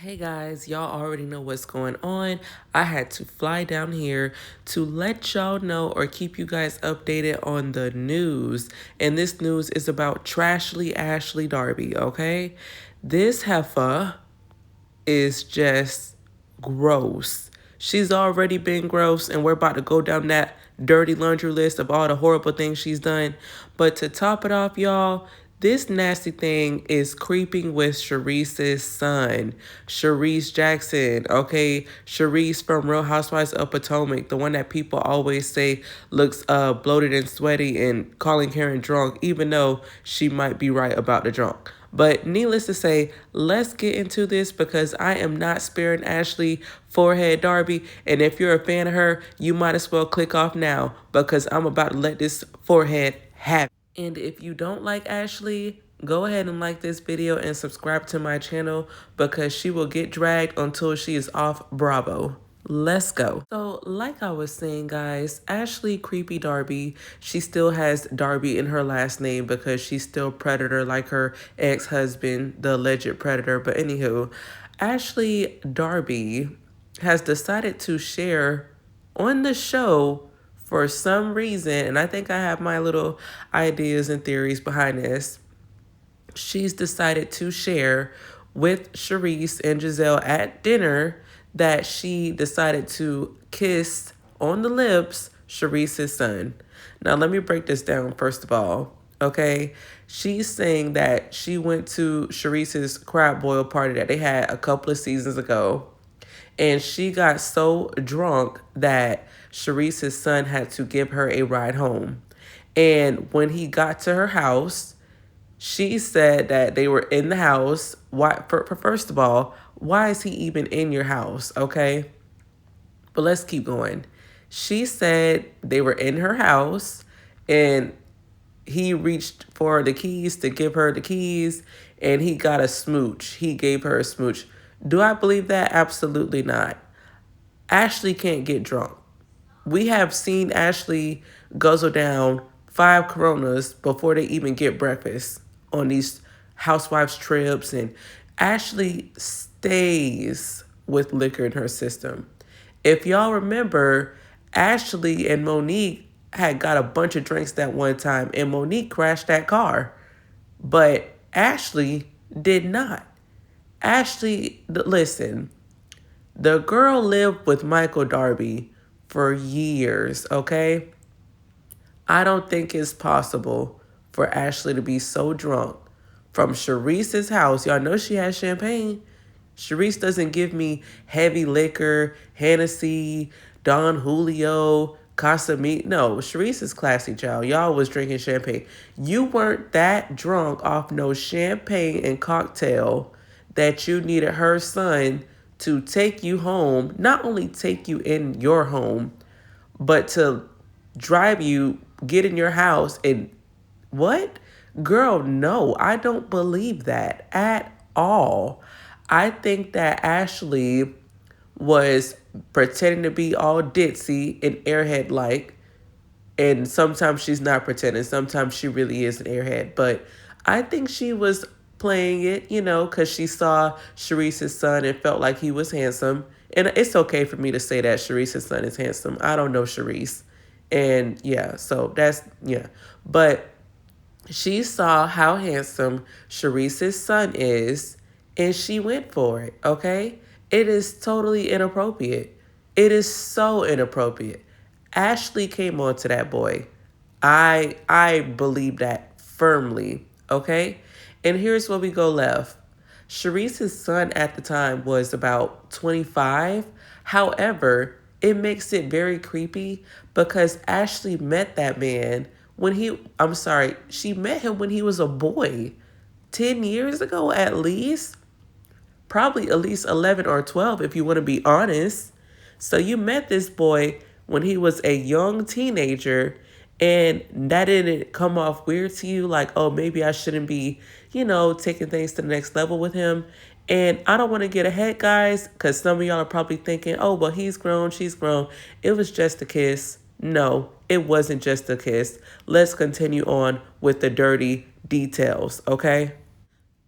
Hey guys, y'all already know what's going on. I had to fly down here to let y'all know or keep you guys updated on the news. And this news is about Trashly Ashley Darby, okay? This heifer is just gross. She's already been gross, and we're about to go down that dirty laundry list of all the horrible things she's done. But to top it off, y'all, this nasty thing is creeping with Sharice's son, Sharice Jackson, okay? Sharice from Real Housewives of Potomac, the one that people always say looks bloated and sweaty and calling Karen drunk, even though she might be right about the drunk. But needless to say, let's get into this because I am not sparing Ashley Forehead Darby. And if you're a fan of her, you might as well click off now because I'm about to let this forehead happen. And if you don't like Ashley, go ahead and like this video and subscribe to my channel because she will get dragged until she is off Bravo. Let's go. So like I was saying, guys, Ashley Creepy Darby, she still has Darby in her last name because she's still predator like her ex-husband, the alleged predator. But anywho, Ashley Darby has decided to share on the show for some reason, and I think I have my little ideas and theories behind this. She's decided to share with Sharice and Giselle at dinner that she decided to kiss on the lips Sharice's son. Now, let me break this down first of all, okay? She's saying that she went to Sharice's crab boil party that they had a couple of seasons ago, and she got so drunk that Sharice's son had to give her a ride home. And when he got to her house, she said that they were in the house. Why? First of all, why is he even in your house? Okay. But let's keep going. She said they were in her house and he reached for the keys to give her the keys and he got a smooch. He gave her a smooch. Do I believe that? Absolutely not. Ashley can't get drunk. We have seen Ashley guzzle down 5 Coronas before they even get breakfast on these housewives trips, and Ashley stays with liquor in her system. If y'all remember, Ashley and Monique had got a bunch of drinks that one time, and Monique crashed that car, but Ashley did not. Ashley, listen, the girl lived with Michael Darby for years, okay? I don't think it's possible for Ashley to be so drunk from Sharice's house. Y'all know she has champagne. Sharice doesn't give me heavy liquor, Hennessy, Don Julio, casemate. No, Sharice is classy, child. Y'all was drinking champagne. You weren't that drunk off no champagne and cocktail that you needed her son to take you home, not only take you in your home, but to drive you, get in your house and what? Girl, no, I don't believe that at all. I think that Ashley was pretending to be all ditzy and airhead like, and sometimes she's not pretending. Sometimes she really is an airhead. But I think she was playing it, because she saw Sharice's son and felt like he was handsome. And it's okay for me to say that Sharice's son is handsome. I don't know Sharice. And yeah, so yeah. But she saw how handsome Sharice's son is, and she went for it, okay? It is totally inappropriate. It is so inappropriate. Ashley came on to that boy. I believe that firmly, okay? And here's where we go left. Sharice's son at the time was about 25. However, it makes it very creepy because Ashley met that man she met him when he was a boy. 10 years ago at least. Probably at least 11 or 12 if you want to be honest. So you met this boy when he was a young teenager, and that didn't come off weird to you, like, oh, maybe I shouldn't be, taking things to the next level with him. And I don't want to get ahead, guys, because some of y'all are probably thinking, oh, well, he's grown, she's grown. It was just a kiss. No, it wasn't just a kiss. Let's continue on with the dirty details, okay?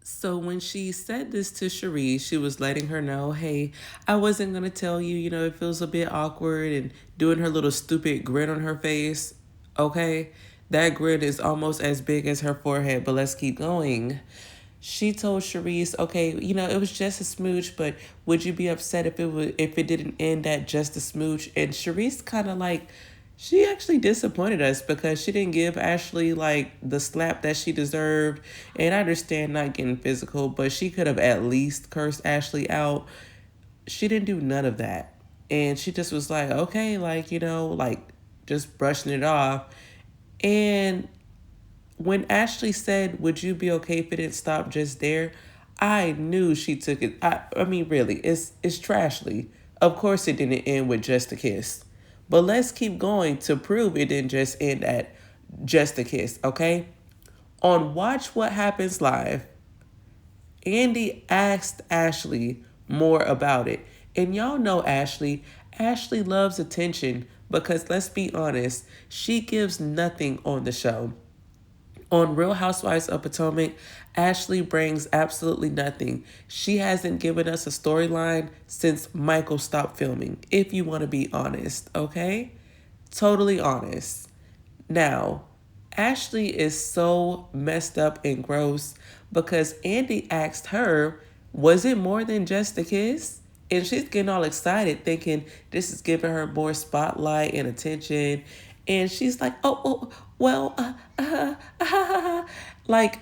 So when she said this to Cherie, she was letting her know, hey, I wasn't going to tell you, it feels a bit awkward, and doing her little stupid grin on her face. Okay? That grin is almost as big as her forehead, but let's keep going. She told Sharice, okay, it was just a smooch, but would you be upset if it didn't end at just a smooch? And Sharice kind of like, she actually disappointed us because she didn't give Ashley like the slap that she deserved. And I understand not getting physical, but she could have at least cursed Ashley out. She didn't do none of that. And she just was like, okay, like, like just brushing it off. And when Ashley said, would you be okay if it didn't stop just there? I knew she took it. I mean, really, it's Trashly. Of course it didn't end with just a kiss. But let's keep going to prove it didn't just end at just a kiss, okay? On Watch What Happens Live, Andy asked Ashley more about it. And y'all know Ashley. Ashley loves attention because let's be honest, she gives nothing on the show. On Real Housewives of Potomac, Ashley brings absolutely nothing. She hasn't given us a storyline since Michael stopped filming, if you want to be honest, okay? Totally honest. Now, Ashley is so messed up and gross because Andy asked her, was it more than just a kiss? And she's getting all excited thinking this is giving her more spotlight and attention. And she's like, well, like,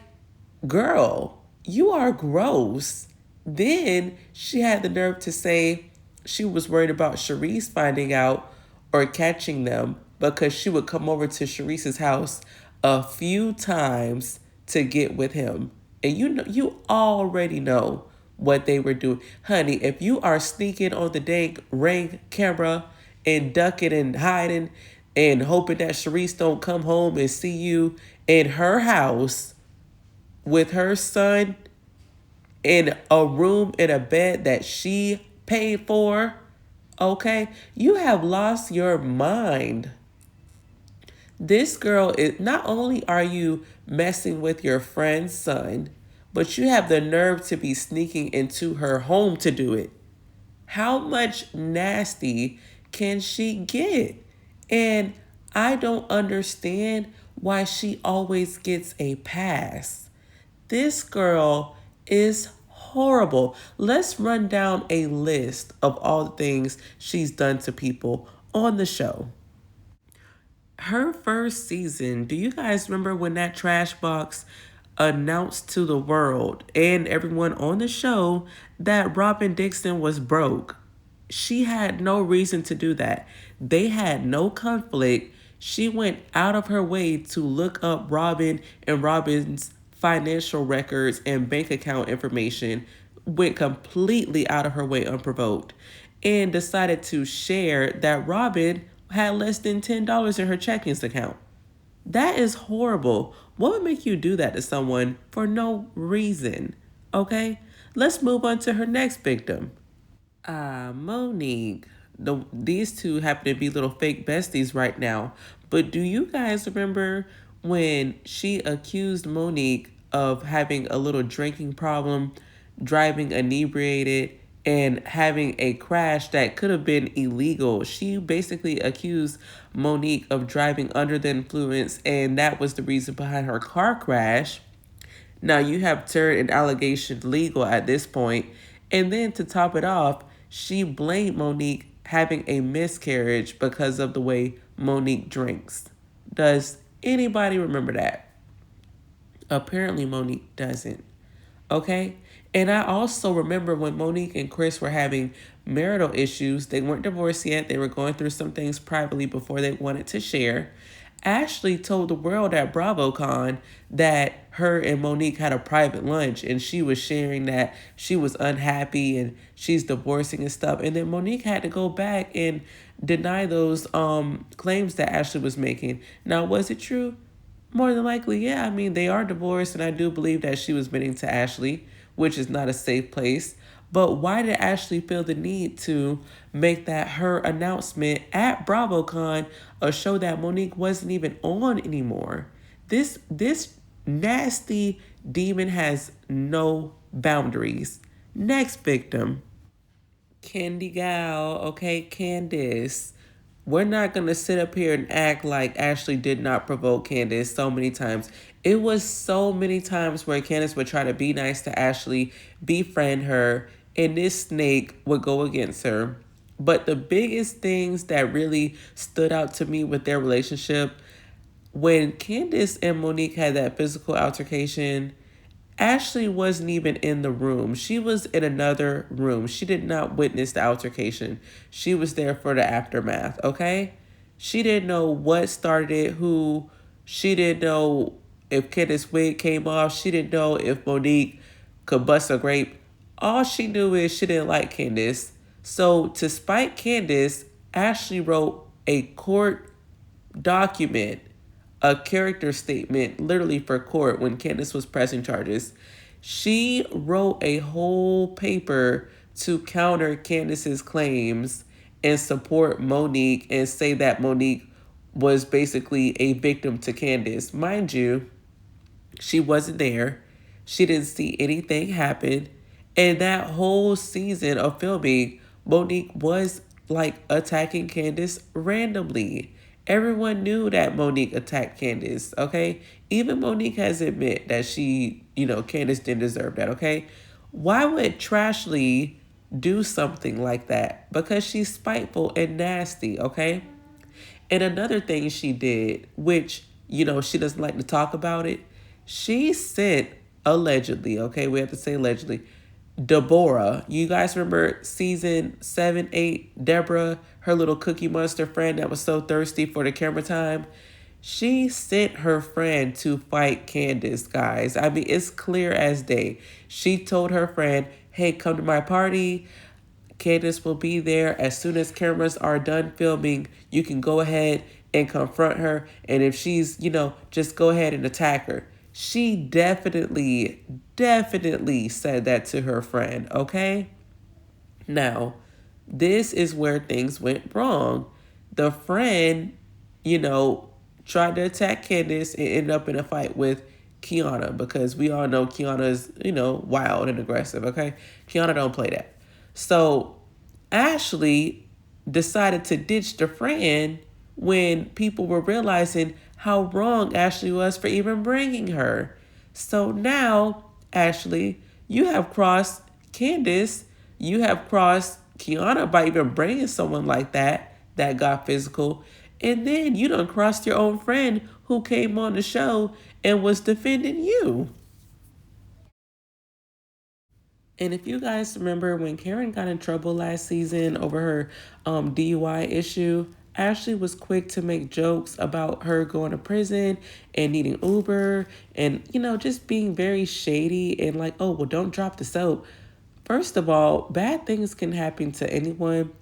girl, you are gross. Then she had the nerve to say she was worried about Sharice finding out or catching them because she would come over to Sharice's house a few times to get with him. And you already know what they were doing. Honey, if you are sneaking on the dang ring camera and ducking and hiding and hoping that Sharice don't come home and see you in her house with her son in a room in a bed that she paid for, okay, you have lost your mind. This girl is not only are you messing with your friend's son, but you have the nerve to be sneaking into her home to do it. How much nasty can she get? And I don't understand why she always gets a pass. This girl is horrible. Let's run down a list of all the things she's done to people on the show. Her first season, do you guys remember when that trash box announced to the world and everyone on the show that Robin Dixon was broke? She had no reason to do that. They had no conflict. She went out of her way to look up Robin and Robin's financial records and bank account information, went completely out of her way unprovoked, and decided to share that Robin had less than $10 in her checkings account. That is horrible. What would make you do that to someone for no reason? Okay, let's move on to her next victim. Monique. These two happen to be little fake besties right now. But do you guys remember when she accused Monique of having a little drinking problem, driving inebriated, and having a crash that could have been illegal? She basically accused Monique of driving under the influence, and that was the reason behind her car crash. Now you have turned an allegation legal at this point. And then to top it off, she blamed Monique having a miscarriage because of the way Monique drinks. Does anybody remember that? Apparently Monique doesn't. Okay? And I also remember when Monique and Chris were having marital issues. They weren't divorced yet. They were going through some things privately before they wanted to share. Ashley told the world at BravoCon that her and Monique had a private lunch and she was sharing that she was unhappy and she's divorcing and stuff. And then Monique had to go back and deny those claims that Ashley was making. Now, was it true? More than likely, yeah. I mean, they are divorced, and I do believe that she was admitting to Ashley, which is not a safe place. But why did Ashley feel the need to make that her announcement at BravoCon, a show that Monique wasn't even on anymore? This nasty, Demon has no boundaries. Next victim. Candy Gal, okay, Candace. We're not gonna sit up here and act like Ashley did not provoke Candace so many times. It was so many times where Candace would try to be nice to Ashley, befriend her, and this snake would go against her. But the biggest things that really stood out to me with their relationship, when Candace and Monique had that physical altercation, Ashley wasn't even in the room. She was in another room. She did not witness the altercation. She was there for the aftermath, okay? She didn't know what started it, who. She didn't know if Candace's wig came off. She didn't know if Monique could bust a grape. All she knew is she didn't like Candace. So to spite Candace, Ashley wrote a court document, a character statement, literally for court when Candace was pressing charges. She wrote a whole paper to counter Candace's claims and support Monique and say that Monique was basically a victim to Candace. Mind you, she wasn't there. She didn't see anything happen. And that whole season of filming, Monique was like attacking Candace randomly. Everyone knew that Monique attacked Candace, okay? Even Monique has admit that Candace didn't deserve that, okay? Why would Trashly do something like that? Because she's spiteful and nasty, okay? And another thing she did, which, she doesn't like to talk about it, she sent, allegedly, okay, we have to say allegedly, Deborah. You guys remember season 7, 8, Deborah, her little Cookie Monster friend that was so thirsty for the camera time? She sent her friend to fight Candace, guys. I mean, it's clear as day. She told her friend, hey, come to my party. Candace will be there. As soon as cameras are done filming, you can go ahead and confront her. And if she's, just go ahead and attack her. She definitely said that to her friend, okay? Now, this is where things went wrong. The friend, tried to attack Candace and ended up in a fight with Kiana, because we all know Kiana's, wild and aggressive, okay? Kiana don't play that. So Ashley decided to ditch the friend when people were realizing how wrong Ashley was for even bringing her. So now, Ashley, you have crossed Candace, you have crossed Kiana by even bringing someone like that got physical. And then you done crossed your own friend who came on the show and was defending you. And if you guys remember when Karen got in trouble last season over her DUI issue, Ashley was quick to make jokes about her going to prison and needing Uber and, just being very shady and like, oh, well, don't drop the soap. First of all, bad things can happen to anyone.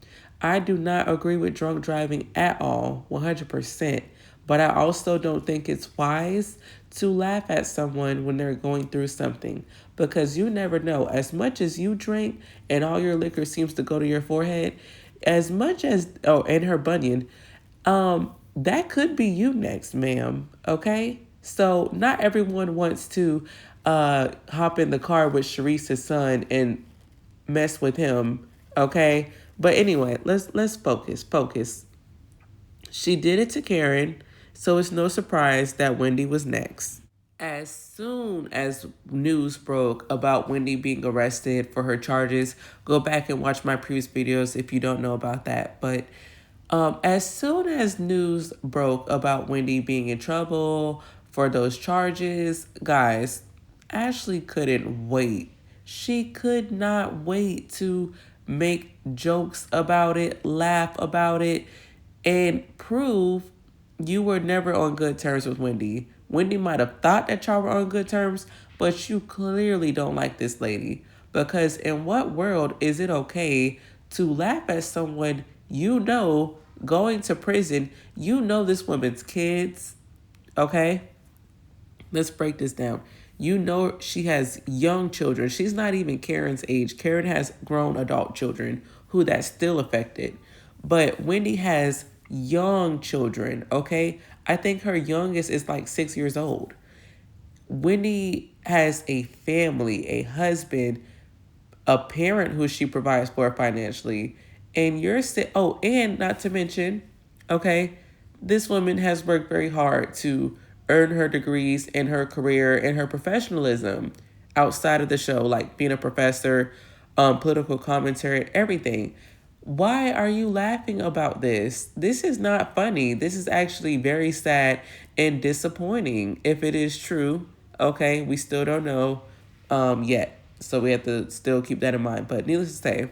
I do not agree with drunk driving at all, 100%. But I also don't think it's wise to laugh at someone when they're going through something, because you never know. As much as you drink and all your liquor seems to go to your forehead, as much as, and her bunion, that could be you next, ma'am. Okay? So not everyone wants to hop in the car with Sharice's son and mess with him. Okay? But anyway, let's focus. She did it to Karen, so it's no surprise that Wendy was next. As soon as news broke about Wendy being arrested for her charges, go back and watch my previous videos if you don't know about that. But as soon as news broke about Wendy being in trouble for those charges, guys, Ashley couldn't wait. She could not wait to make jokes about it, laugh about it, and prove you were never on good terms with Wendy. Wendy might have thought that y'all were on good terms, but you clearly don't like this lady. Because in what world is it okay to laugh at someone going to prison? You know this woman's kids, okay? Let's break this down. You know she has young children. She's not even Karen's age. Karen has grown adult children who that's still affected. But Wendy has young children, okay? I think her youngest is like 6 years old. Wendy has a family, a husband, a parent who she provides for financially, and oh, and not to mention, okay, this woman has worked very hard to earn her degrees in her career and her professionalism outside of the show, like being a professor, political commentary, everything. Why are you laughing about this? This is not funny. This is actually very sad and disappointing if it is true. Okay, we still don't know yet. So we have to still keep that in mind. But needless to say,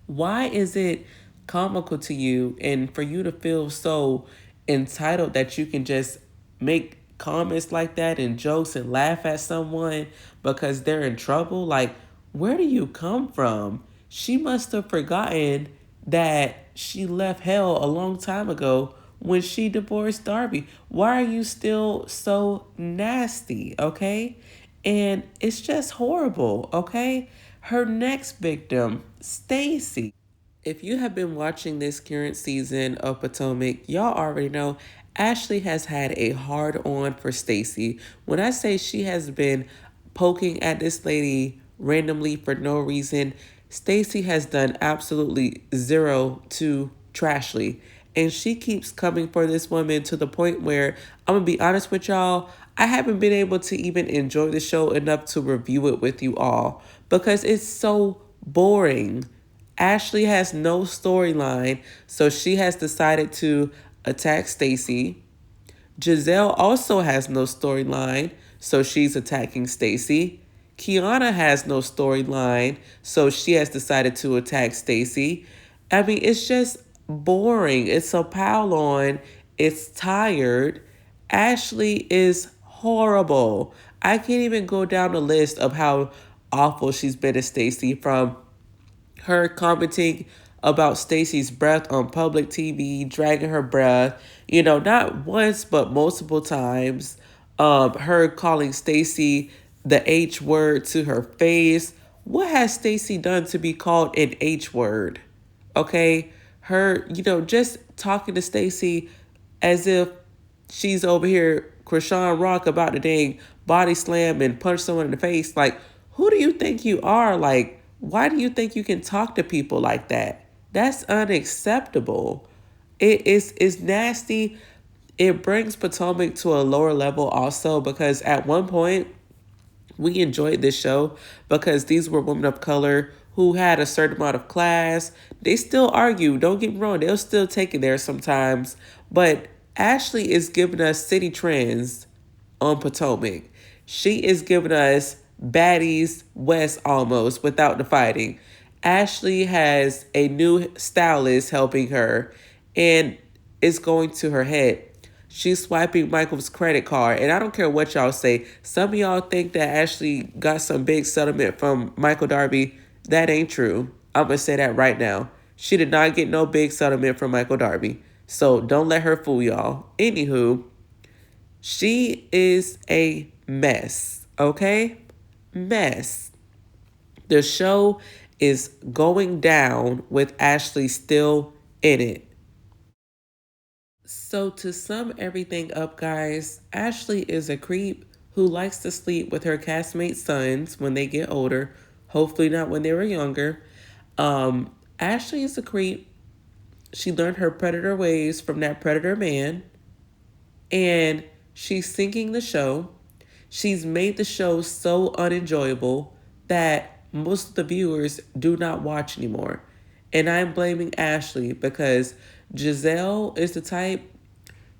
why is it comical to you and for you to feel so entitled that you can just make comments like that and jokes and laugh at someone because they're in trouble? Like, where do you come from? She must have forgotten that she left hell a long time ago when she divorced Darby. Why are you still so nasty? Okay. And it's just horrible. Okay. Her next victim, Stacy. If you have been watching this current season of Potomac, y'all already know Ashley has had a hard on for Stacy. When I say she has been poking at this lady randomly for no reason, Stacy has done absolutely zero to Trashly. And she keeps coming for this woman to the point where I'm gonna be honest with y'all, I haven't been able to even enjoy the show enough to review it with you all because it's so boring. Ashley has no storyline, so she has decided to attack Stacy. Giselle also has no storyline, so she's attacking Stacy. Kiana has no storyline, so she has decided to attack Stacy. I mean, it's just boring. It's a pile on. It's tired. Ashley is horrible. I can't even go down the list of how awful she's been to Stacy, from her commenting about Stacy's breath on public TV, dragging her breath, not once but multiple times. Her calling Stacy the H word to her face. What has Stacy done to be called an H word? Okay, her, just talking to Stacy as if she's over here, Krishan Rock, about to dang body slam and punch someone in the face. Like, who do you think you are? Like, why do you think you can talk to people like that? That's unacceptable. It's nasty. It brings Potomac to a lower level also because at one point we enjoyed this show because these were women of color who had a certain amount of class. They still argue, don't get me wrong, they'll still take it there sometimes. But Ashley is giving us city trends on Potomac. She is giving us baddies West almost without the fighting. Ashley has a new stylist helping her, and it's going to her head. She's swiping Michael's credit card. And I don't care what y'all say. Some of y'all think that Ashley got some big settlement from Michael Darby. That ain't true. I'm going to say that right now. She did not get no big settlement from Michael Darby. So don't let her fool y'all. Anywho, she is a mess. Okay? Mess. The show is going down with Ashley still in it. So to sum everything up, guys, Ashley is a creep who likes to sleep with her castmate sons when they get older. Hopefully not when they were younger. Ashley is a creep. She learned her predator ways from that predator man. And she's sinking the show. She's made the show so unenjoyable that most of the viewers do not watch anymore. And I'm blaming Ashley because Giselle is the type,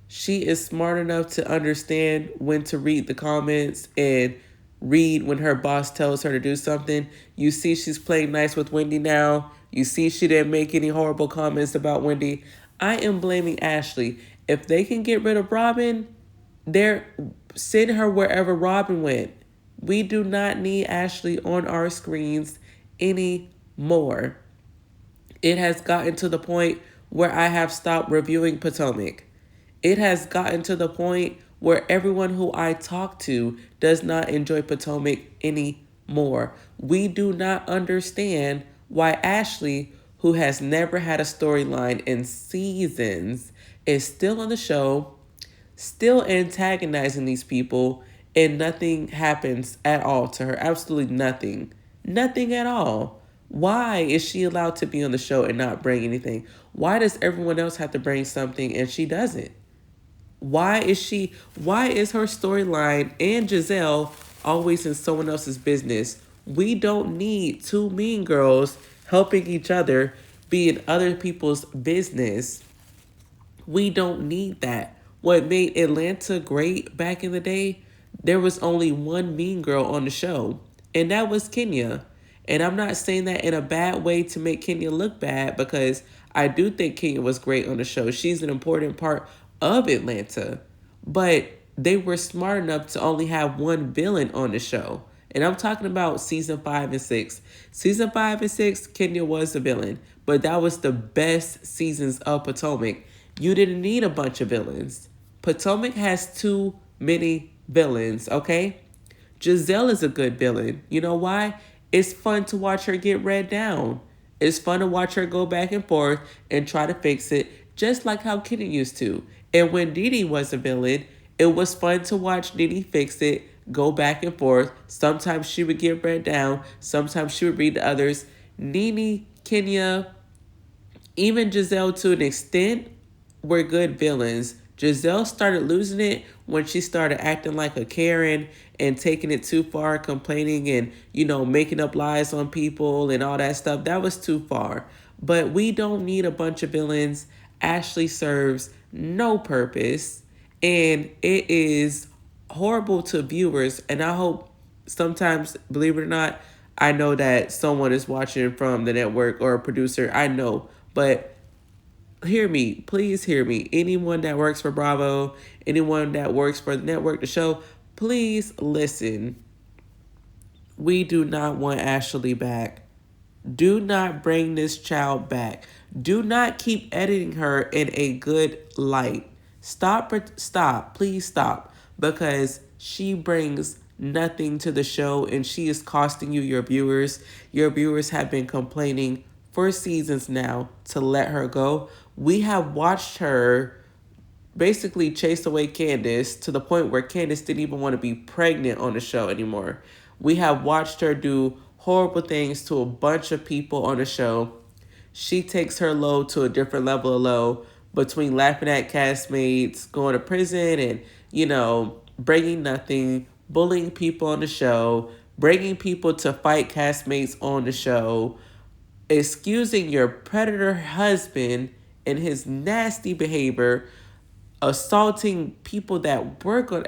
she is smart enough to understand when to read the comments and read when her boss tells her to do something. You see she's playing nice with Wendy now. You see she didn't make any horrible comments about Wendy. I am blaming Ashley. If they can get rid of Robin, they're send her wherever Robin went. We do not need Ashley on our screens anymore. It has gotten to the point where I have stopped reviewing Potomac. It has gotten to the point where everyone who I talk to does not enjoy Potomac anymore. We do not understand why Ashley, who has never had a storyline in seasons, is still on the show, still antagonizing these people, and nothing happens at all to her. Absolutely nothing. Nothing at all. Why is she allowed to be on the show and not bring anything? Why does everyone else have to bring something and she doesn't? Why is her storyline and Giselle always in someone else's business? We don't need two mean girls helping each other be in other people's business. We don't need that. What made Atlanta great back in the day, there was only one mean girl on the show, and that was Kenya. And I'm not saying that in a bad way to make Kenya look bad, because I do think Kenya was great on the show. She's an important part of Atlanta. But they were smart enough to only have one villain on the show. And I'm talking about season 5 and 6. Season 5 and 6, Kenya was the villain, but that was the best seasons of Potomac. You didn't need a bunch of villains. Potomac has too many villains, okay? Giselle is a good villain. You know why? It's fun to watch her get read down. It's fun to watch her go back and forth and try to fix it, just like how Kenny used to. And when Dee was a villain, it was fun to watch Dee fix it, go back and forth. Sometimes she would get read down. Sometimes she would read the others. Nene, Kenya, even Giselle to an extent were good villains. Giselle started losing it when she started acting like a Karen and taking it too far, complaining and, making up lies on people and all that stuff. That was too far. But we don't need a bunch of villains. Ashley serves no purpose, and it is horrible to viewers. And I hope sometimes, believe it or not, I know that someone is watching from the network or a producer. I know, but hear me, please hear me. Anyone that works for Bravo, anyone that works for the network, the show, please listen. We do not want Ashley back. Do not bring this child back. Do not keep editing her in a good light. Stop, please stop, because she brings nothing to the show and she is costing you your viewers. Your viewers have been complaining for seasons now to let her go. We have watched her basically chase away Candace to the point where Candace didn't even want to be pregnant on the show anymore. We have watched her do horrible things to a bunch of people on the show. She takes her low to a different level of low, between laughing at castmates, going to prison, and, bringing nothing, bullying people on the show, bringing people to fight castmates on the show, excusing your predator husband and his nasty behavior, assaulting people that work on.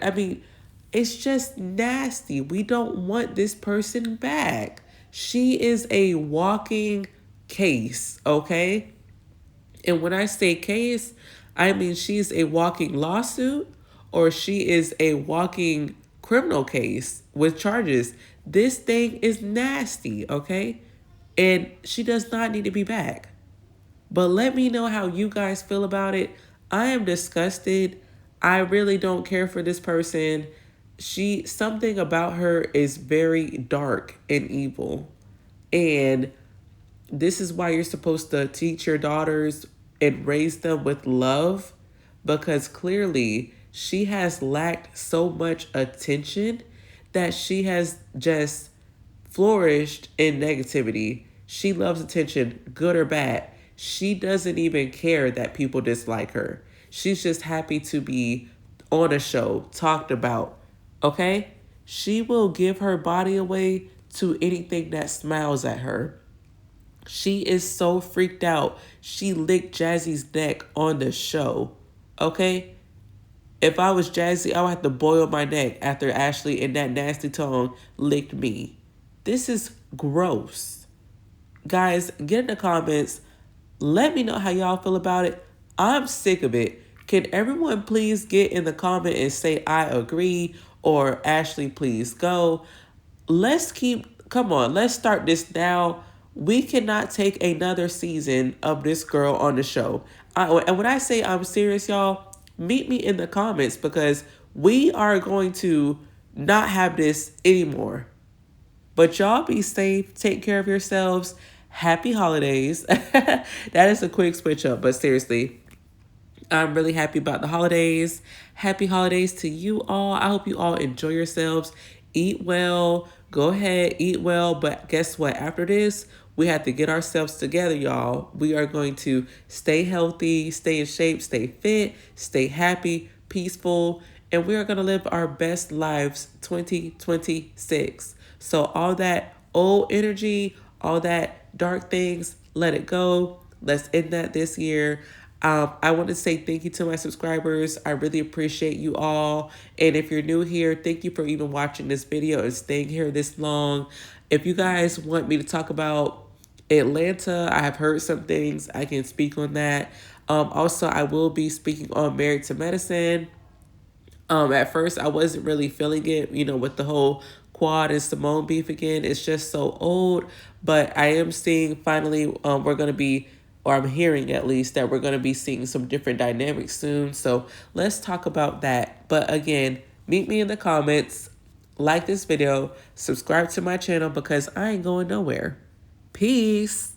It's just nasty. We don't want this person back. She is a walking case, okay? And when I say case, I mean she's a walking lawsuit, or she is a walking criminal case with charges. This thing is nasty, okay? And she does not need to be back. But let me know how you guys feel about it. I am disgusted. I really don't care for this person. Something about her is very dark and evil. And this is why you're supposed to teach your daughters and raise them with love, because clearly she has lacked so much attention that she has just flourished in negativity. She loves attention, good or bad. She doesn't even care that people dislike her. She's just happy to be on a show, talked about, okay? She will give her body away to anything that smiles at her. She is so freaked out. She licked Jazzy's neck on the show, okay? If I was Jazzy, I would have to boil my neck after Ashley in that nasty tongue licked me. This is gross. Guys, get in the comments. Let me know how y'all feel about it. I'm sick of it. Can everyone please get in the comment and say I agree, or Ashley, please go. Come on, let's start this now. We cannot take another season of this girl on the show. And when I say I'm serious, y'all, meet me in the comments, because we are going to not have this anymore. But y'all be safe. Take care of yourselves. Happy holidays. That is a quick switch up, but seriously, I'm really happy about the holidays. Happy holidays to you all. I hope you all enjoy yourselves. Eat well. Go ahead, eat well. But guess what? After this, we have to get ourselves together, y'all. We are going to stay healthy, stay in shape, stay fit, stay happy, peaceful, and we are going to live our best lives 2026. So, all that old energy, all that dark things, let it go. Let's end that this year. I want to say thank you to my subscribers. I really appreciate you all. And if you're new here, thank you for even watching this video and staying here this long. If you guys want me to talk about Atlanta, I have heard some things. I can speak on that. Also, I will be speaking on Married to Medicine. At first I wasn't really feeling it, with the whole Quad and Simone beef again. It's just so old. But I am seeing finally we're gonna be, or I'm hearing at least, that we're gonna be seeing some different dynamics soon. So let's talk about that. But again, meet me in the comments, like this video, subscribe to my channel because I ain't going nowhere. Peace.